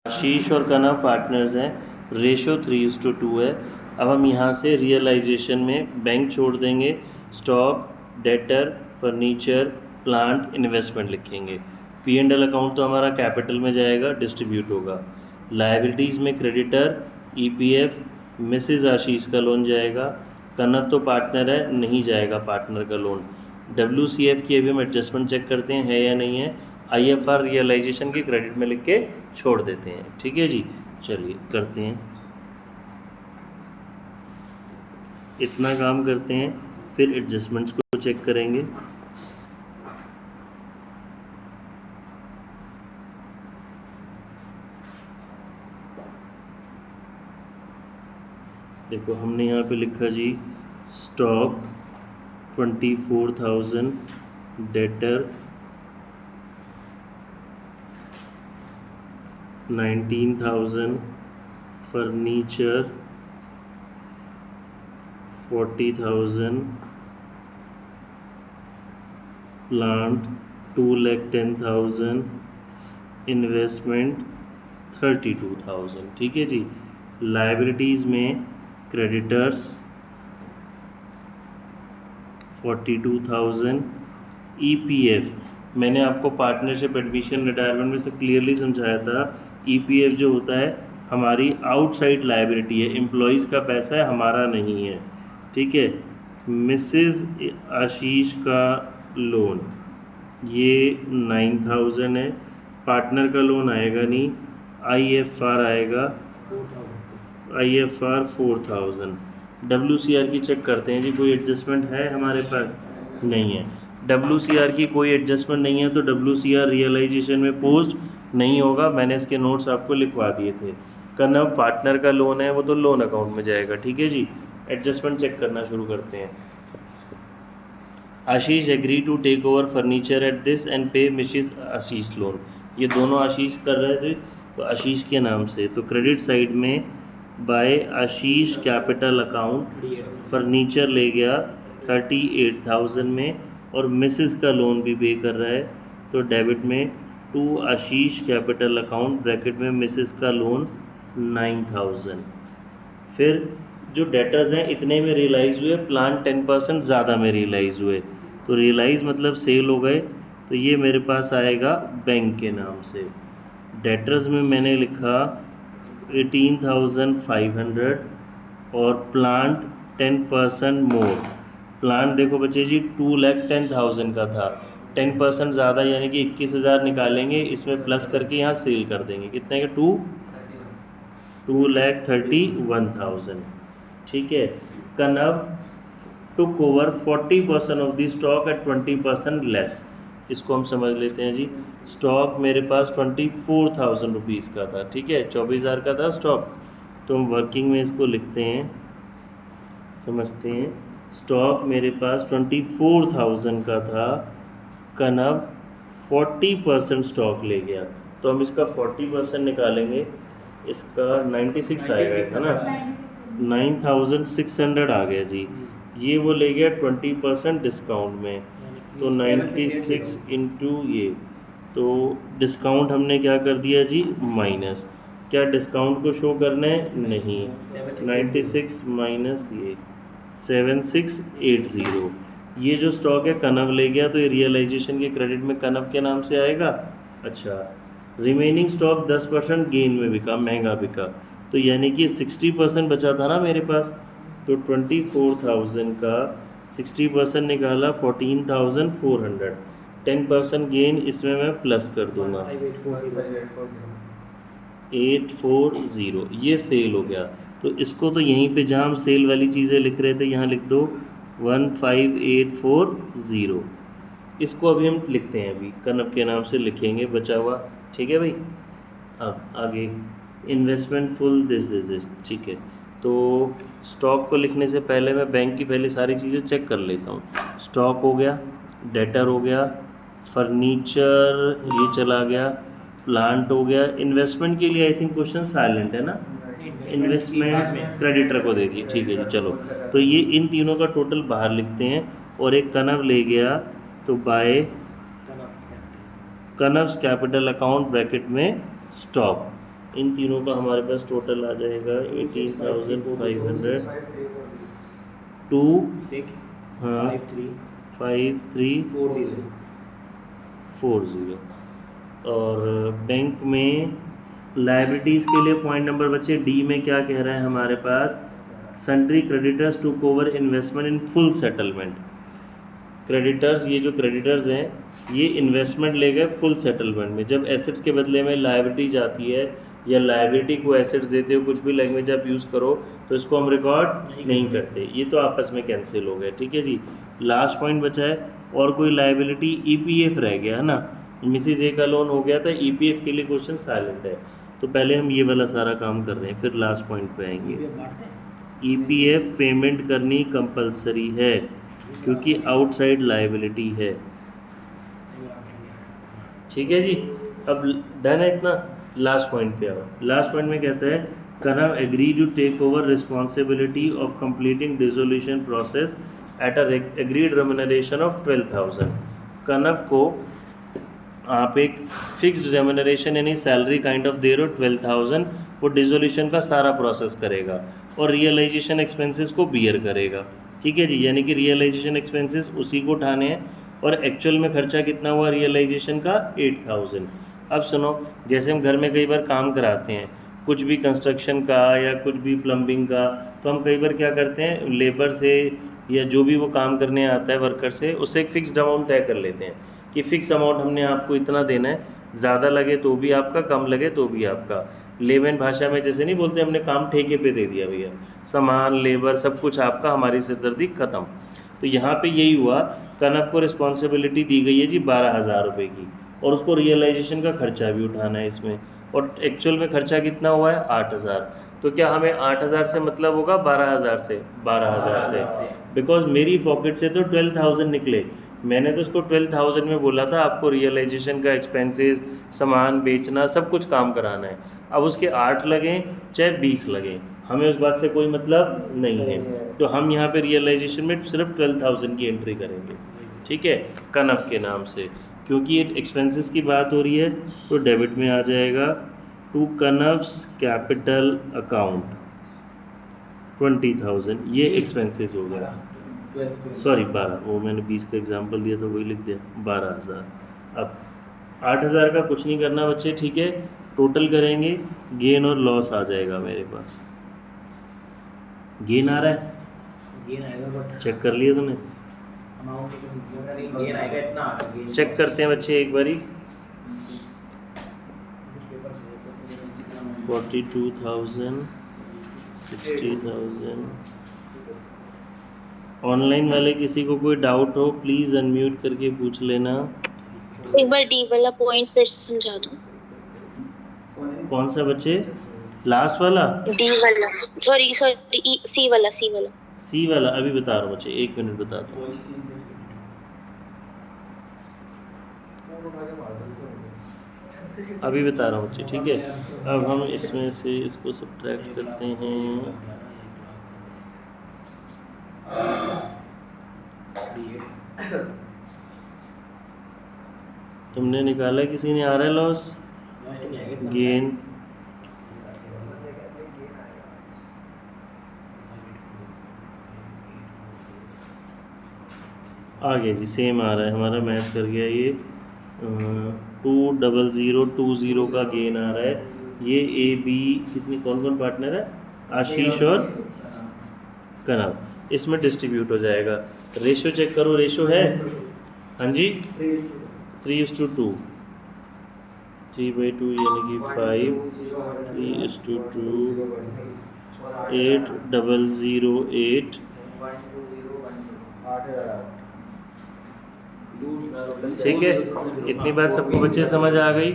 आशीष और कनव पार्टनर्स हैं, रेशो 3:2 है। अब हम यहाँ से रियलाइजेशन में बैंक छोड़ देंगे, stock, debtor, furniture, plant, investment लिखेंगे। P&L अकाउंट तो हमारा कैपिटल में जाएगा, डिस्ट्रीब्यूट होगा। लाइबिलिटीज़ में क्रेडिटर, EPF, मिसेज आशीष का लोन जाएगा। कनव तो पार्टनर है, नहीं जाएगा पार्टनर का लोन। WCF की अभी हम एडजस्टमेंट चेक करते हैं है या नहीं है। IFR रियलाइजेशन के क्रेडिट में लिख के छोड़ देते हैं। ठीक है जी, चलिए करते हैं, इतना काम करते हैं, फिर एडजस्टमेंट्स को चेक करेंगे। देखो हमने यहाँ पे लिखा जी stock 24,000, debtor 19,000, furniture 40,000, plant 2,10,000, investment 32,000। ठीक है जी। लाइबिलिटीज़ में क्रेडिटर्स 42,000, EPF मैंने आपको पार्टनरशिप एडमिशन रिटायरमेंट में से क्लियरली समझाया था। EPF जो होता है हमारी आउटसाइड लाइबिलिटी है, एम्प्लॉयज़ का पैसा है, हमारा नहीं है। ठीक है। मिसेस आशीष का लोन ये 9,000 है, पार्टनर का लोन आएगा नहीं, IFR आएगा, IFR 4,000। WCR की चेक करते हैं जी, कोई एडजस्टमेंट है हमारे पास? नहीं है। WCR की कोई एडजस्टमेंट नहीं है तो WCR रियलाइजेशन में पोस्ट नहीं होगा, मैंने इसके नोट्स आपको लिखवा दिए थे। कनव पार्टनर का लोन है, वो तो लोन अकाउंट में जाएगा। ठीक है जी। एडजस्टमेंट चेक करना शुरू करते हैं। Ashish agree to take over furniture at this and pay Mrs Ashish loan. ये दोनों आशीष कर रहे थे तो आशीष के नाम से, तो क्रेडिट साइड में बाय आशीष कैपिटल अकाउंट फर्नीचर ले गया 38,000 में, और मिसेस का लोन भी पे कर रहा है, तो डेबिट में to Ashish capital account bracket में मिसेस का लोन 9,000। फिर जो डेटर्स हैं इतने में रियलाइज़ हुए, प्लान 10% ज़्यादा में रियलाइज़ हुए, तो रियलाइज़ मतलब सेल हो गए, तो ये मेरे पास आएगा बैंक के नाम से। डेटर्स में मैंने लिखा 18,500 और प्लांट 10% मोर। प्लांट देखो बच्चे जी 2,10,000 का था, 10% ज़्यादा यानी कि 21,000 निकालेंगे, इसमें प्लस करके यहाँ सेल कर देंगे। कितने के? 2,31,000। ठीक है। Kanav took over 40% of the stock at 20% less. इसको हम समझ लेते हैं जी। स्टॉक मेरे पास 24,000 रुपीज़ का था, ठीक है, 24,000 का था स्टॉक, तो हम वर्किंग में इसको लिखते हैं, समझते हैं। स्टॉक मेरे पास 24,000 का था, कनव 40% स्टॉक ले गया, तो हम इसका 40% निकालेंगे, इसका 96 आएगा, है ना, 9,600 आ गया जी। ये वो ले गया 20% डिस्काउंट में, तो 96 इंटू ये, तो डिस्काउंट हमने क्या कर दिया जी, माइनस। क्या डिस्काउंट को शो करना है? नहीं। 96 माइनस ये 7680। ये जो स्टॉक है कनव ले गया, तो ये रियलाइजेशन के क्रेडिट में कनव के नाम से आएगा। अच्छा, रिमेनिंग स्टॉक 10% गेन में बिका, महंगा बिका, तो यानी कि 60% बचा था ना मेरे पास, तो 24,000 का 60% निकाला 14,400, 10% गेन इसमें मैं प्लस कर दूंगा 840, ये सेल हो गया। तो इसको तो यहीं पे जहाँ हम सेल वाली चीज़ें लिख रहे थे यहाँ लिख दो 15,840। इसको अभी हम लिखते हैं, अभी कनव के नाम से लिखेंगे बचा हुआ। ठीक है भाई। अब आगे इन्वेस्टमेंट फुल दिस, ठीक है। तो स्टॉक को लिखने से पहले मैं बैंक की पहले सारी चीज़ें चेक कर लेता हूँ। स्टॉक हो गया, डेटर हो गया, फर्नीचर ये चला गया, प्लांट हो गया। इन्वेस्टमेंट के लिए आई थिंक क्वेश्चन साइलेंट है ना, इन्वेस्टमेंट क्रेडिटर को दे दिए, ठीक है जी। चलो, तो ये इन तीनों का टोटल बाहर लिखते हैं, और एक कनव ले गया, तो बाय कनव्स कैपिटल अकाउंट ब्रैकेट में स्टॉक, इन तीनों का हमारे पास टोटल आ जाएगा 18,500 टू 6 हाँ 5 3 5340। 4 0। और बैंक में लाइबिलिटीज़ के लिए पॉइंट नंबर बच्चे डी में क्या कह रहा है हमारे पास, sundry creditors to cover investment in full settlement. Creditors, ये जो क्रेडिटर्स हैं ये इन्वेस्टमेंट ले गए फुल सेटलमेंट में। जब एसेट्स के बदले में लायबिलिटी जाती है या लायबिलिटी को एसेट्स देते हो, कुछ भी लैंग्वेज आप यूज़ करो, तो इसको हम रिकॉर्ड नहीं करते। ये तो आपस में कैंसिल हो गए, ठीक है जी। लास्ट पॉइंट बचा है, और कोई लायबिलिटी ईपीएफ रह गया है ना, मिसिज ए का लोन हो गया था, ईपीएफ के लिए क्वेश्चन साइलेंट है। तो पहले हम ये वाला सारा काम कर रहे हैं, फिर लास्ट पॉइंट पे आएंगे। ईपीएफ पेमेंट करनी कंपलसरी है क्योंकि आउटसाइड लायबिलिटी है, ठीक है जी। अब डन है इतना, लास्ट पॉइंट पे आओ। लास्ट पॉइंट में कहता है Kanav agree to take over responsibility of completing dissolution process at a agreed remuneration of 12,000। Kanav को आप एक फिक्स्ड रेम्युनरेशन यानी सैलरी काइंड ऑफ दे रहे हो 12,000, वो डिसोल्यूशन का सारा प्रोसेस करेगा और रियलाइजेशन एक्सपेंसेस को बियर करेगा, ठीक है जी। यानी कि रियलाइजेशन एक्सपेंसेस उसी को उठाने हैं, और एक्चुअल में खर्चा कितना हुआ रियलाइजेशन का 8,000। अब सुनो, जैसे हम घर में कई बार काम कराते हैं, कुछ भी कंस्ट्रक्शन का या कुछ भी प्लम्बिंग का, तो हम कई बार क्या करते हैं, लेबर से या जो भी वो काम करने आता है वर्कर से, उससे एक फ़िक्स्ड अमाउंट तय कर लेते हैं कि फ़िक्स अमाउंट हमने आपको इतना देना है, ज़्यादा लगे तो भी आपका, कम लगे तो भी आपका। लेमन भाषा में जैसे नहीं बोलते, हमने काम ठेके पे दे दिया भैया, सामान लेबर सब कुछ आपका, हमारी सिरदर्दी ख़त्म। तो यहाँ पे यही हुआ, कनव को रिस्पॉन्सिबिलिटी दी गई है जी 12,000 रुपये की, और उसको रियलाइजेशन का खर्चा भी उठाना है इसमें, और एक्चुअल में खर्चा कितना हुआ है 8,000। तो क्या हमें 8,000 से मतलब होगा 12,000 से? 12,000 से, बिकॉज मेरी पॉकेट से तो 12,000 निकले, मैंने तो उसको 12,000 में बोला था आपको रियलाइजेशन का एक्सपेंसेस, सामान बेचना, सब कुछ काम कराना है। अब उसके 8 लगें चाहे 20 लगें, हमें उस बात से कोई मतलब नहीं है। तो हम यहाँ पे रियलाइजेशन में सिर्फ 12,000 की एंट्री करेंगे, ठीक है, कनव के नाम से। क्योंकि ये एक्सपेंसेस की बात हो रही है तो डेबिट में आ जाएगा टू कनव्स कैपिटल अकाउंट 20,000, ये एक्सपेंसेस हो गया। सॉरी 12, वो मैंने 20 का एग्जांपल दिया था वही लिख दिया, 12,000। अब 8,000 का कुछ नहीं करना बच्चे, ठीक है, टोटल करेंगे, गेन और लॉस आ जाएगा मेरे पास। गेन आ रहा है, गेन आएगा बट चेक कर लिया तूने? अमाउंट गेन आएगा इतना, चेक करते हैं बच्चे एक बारी। 42,000, 60,000। ऑनलाइन वाले किसी को कोई डाउट हो प्लीज़ अनम्यूट करके पूछ लेना। एक बार डी वाला पॉइंट फिर से समझा दो। कौन सा बच्चे? लास्ट वाला? डी वाला, सॉरी सी वाला, सी वाला। सी वाला अभी बता रहा हूँ बच्चे, 1 मिनट बताता हूँ। अभी बता रहा हूँ बच्चे, ठीक है। अब हम इसमें से इसको सब्ट्रैक्ट करते हैं। तुमने निकाला, किसी ने? आ रहा है लॉस गेन? आ गया जी, सेम आ रहा है, हमारा मैच कर गया ये। 2,00,20 का गेन आ रहा है। ये ए बी कितनी, कौन कौन पार्टनर है? आशीष और कनव, इसमें डिस्ट्रीब्यूट हो जाएगा। रेशो चेक करो, रेशो है? हाँ जी, 3:2, 3/2 यानी कि 5, 3:2, 8,008। ठीक है, इतनी बात सबको बच्चे समझ आ गई?